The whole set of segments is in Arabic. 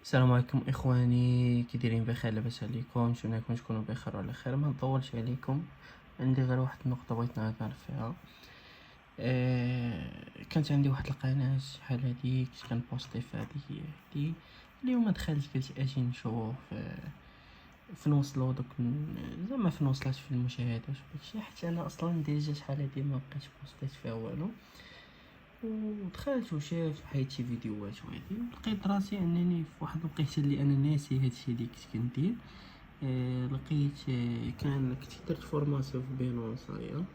السلام عليكم اخواني، كي دايرين؟ بخير؟ لاباس عليكم؟ نتمنىكم تكونوا بخير وعلى خير. ما نطولش عليكم، عندي غير واحد النقطه بغيت نهضر فيها. كانت عندي واحد القناه شحال هادي كنت كنبوستي في هادي اليوم. دخلت قلت اجي نشوف فين وصلوا دوك زعما فين وصلت في المشاهدات وداكشي، حيت انا اصلا ديجا شحال هادي ما بقيتش بوستيت فيها والو. ودخلت وشاف حيت شي فيديوهات وهادي، لقيت راسي انني في واحد الوقيته اللي انا ناسي هادشي اللي كنت كندير. لقيت كنت درت فورماسيون في بينونسايا،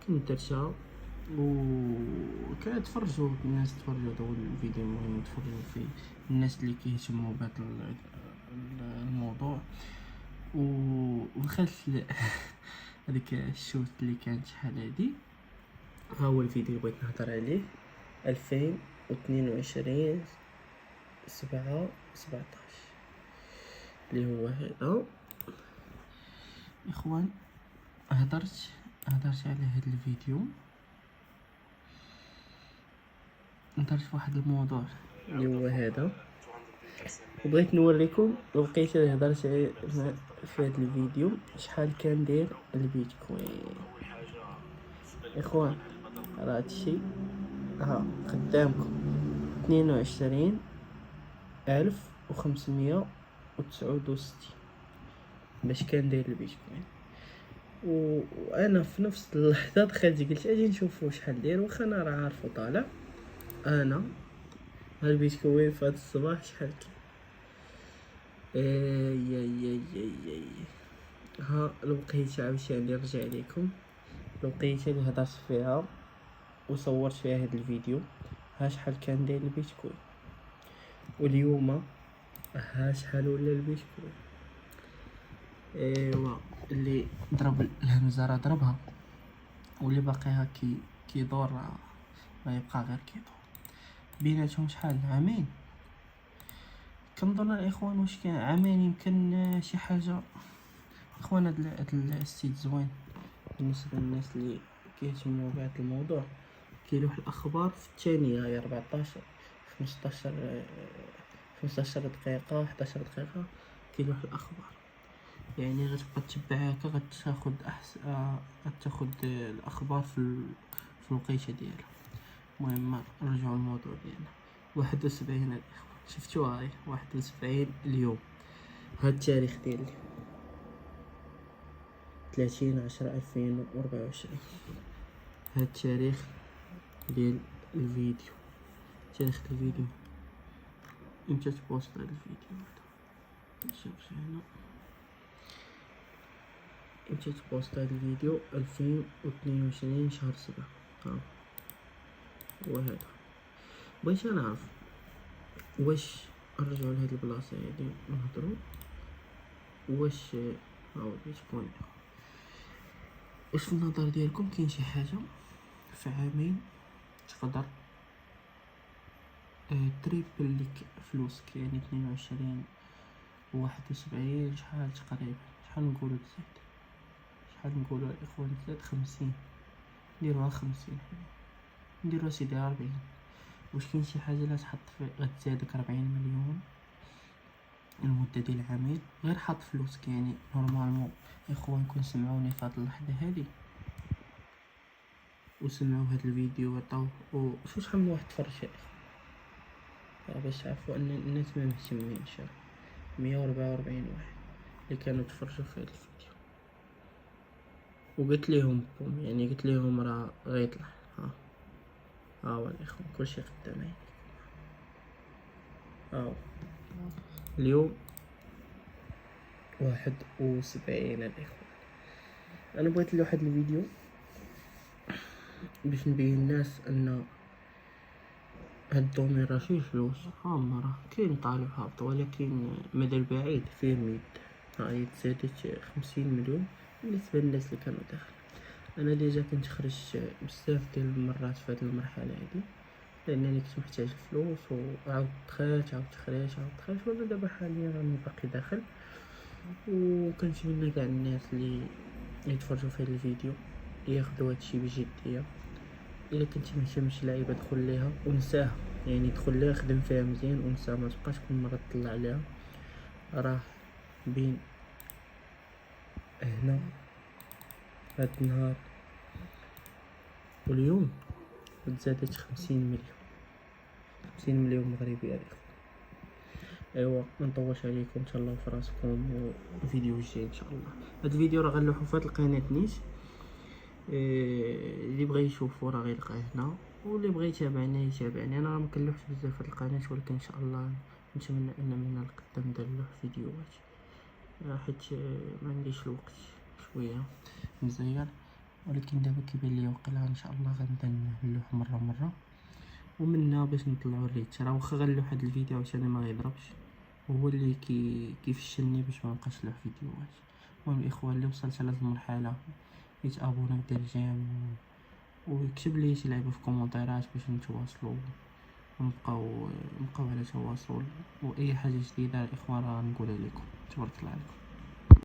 كنت درتها وكنتفرجوا الناس، تفرجوا داو الفيديو، المهم تفرجوا في الناس اللي كيهتموا بهذا الموضوع. ودخلت هذيك الشوت اللي كانت شحال هادي. ها هو الفيديو اللي بغيت نهضر عليه، 2022 7/17 اللي هو هذا. اخوان، هضرت على هذا الفيديو، هضرت في واحد الموضوع اللي هو هذا، وبغيت نوريكم الوقيته اللي هضرت في هذا الفيديو شحال كان داير البيتكوين. اخوان، راه هادشي ها قدامكم، 22,569 باش كان داير البيتكوين. وانا في نفس اللحظه دخلت قلت اجي نشوفو شحال داير، واخا انا راه عارفو طالع. انا ها البيتكوين في هاد الصباح شحال كان. اي ها الوقيته عاوتاني نرجع لكم، الوقيته اللي هضرت فيها وصورت فيها هاد الفيديو، ها شحال كان داير البيتكوين. واليوم ها شحال ولا البيتكوين. ايوا اللي ضرب الهمزه راه ضربها، واللي باقي هاكي كيدور ما يبقى غير كيدور. بيناتهم شحال؟ عامين. كنظن الاخوان واش كان عامين، يمكن شي حاجه. اخوان، هاد السيت زوين بالنسبه للناس اللي كيهتموا بهذا الموضوع. كاين واحد الاخبار في الثانيه، هي 14 15 دقيقه 11 دقيقه، كاين واحد الاخبار. يعني غتبقى تتبع هكا، غتاخد الاخبار في الوقيته ديالها. المهم نرجعوا للموضوع ديالنا. 71 الاخوان، شفتوها هاي 71 اليوم. هاد التاريخ ديال اليوم 30/10/2024. هاد التاريخ ديال الفيديو، تاريخ الفيديو امتى تبوست هاد الفيديو هذا. نشوف هنا امتى تبوست هاد الفيديو، 2022 شهر 7. ها هو هذا. بغيت نعرف واش نرجعو لهاد البلاصه هادي ونهضرو، واش هاو البيتكوين، واش في النظر ديالكم كاين شي حاجه في عامين تقدر تريبل ليك فلوسك؟ يعني 22 و71 شحال تقريبا؟ شحال نقولو تزيد؟ شحال نقولو الاخوان؟ تزاد 50، نديروها 50، نديروها سيدي 40. واش كاين شي حاجه لا تحط في غتزادك 40 مليون المده ديال عامين غير حط فلوسك؟ يعني نورمالمون اخوان كون سمعوني في هاد اللحظه هادي وسمعوا هاد الفيديو وعطاو وشو شحال من واحد تفرج يا اخي، باش تعرفوا ان الناس ما مهتمينش. 144 واحد اللي كانوا تفرجوا في هاد الفيديو، وقلت لهم بوم، يعني قلت لهم راه غيطلع. ها هو الاخوان كلشي قدام عينيكم. هاو اليوم 71 الاخوان. انا بغيت لواحد الفيديو باش نبين الناس ان هاد الدومين راه فيه فلوس. راه كاين طالع هابط، ولكن مدى البعيد فيه ميد. هاي تزادت 50 مليون بالنسبه للناس اللي كانوا داخل. انا ديجا كنت خرجت بزاف ديال المرات في هاد المرحله هادي، لانني كنت محتاج الفلوس، وعاود دخلت ودابا حاليا راني باقي داخل. وكنتمنى كاع الناس اللي يتفرجوا في هاد الفيديو ياخذوا هادشي بجديه. الا كنتي مهتم شي لعيبه دخل ليها ونساها، يعني دخل ليها خدم فيها مزيان ونسى، ما تبقاش كل مره تطلع عليها. راه بين هنا هاد النهار واليوم تزادت 50 مليون مغربي يا الاخوة. ايوا ما نطولش عليكم، تهلاو في راسكم، وفيديو جاي ان شاء الله. هاد الفيديو راه غنلوحو في هاد القناه نيت، اللي بغى يشوفو راه غيلقاه هنا، واللي بغى يتابعني. انا راه مكنلوحش بزاف في القناه، ولكن ان شاء الله نتمنى ان من القدام ندير له فيديوهات، حيت ما عنديش الوقت شويه مزيان. ولكن دابا كيبان لي وقيلا ان شاء الله غنبدا نلوح مره ومنها باش نطلعوا الريت. راه واخا غنلوح هاد الفيديو عاوتاني ما غيضربش، وهو اللي كيفشلني باش ما نبقاش نلوح فيديوهات. المهم الاخوان، اللي وصلت لهاد المرحله يتابونا ودير جيم ويكتب لي شي لعبه في كومونتيرات باش نتواصلوا ونبقاو على تواصل. واي حاجه جديده الاخوان راه نقولها لكم. تبارك الله عليكم.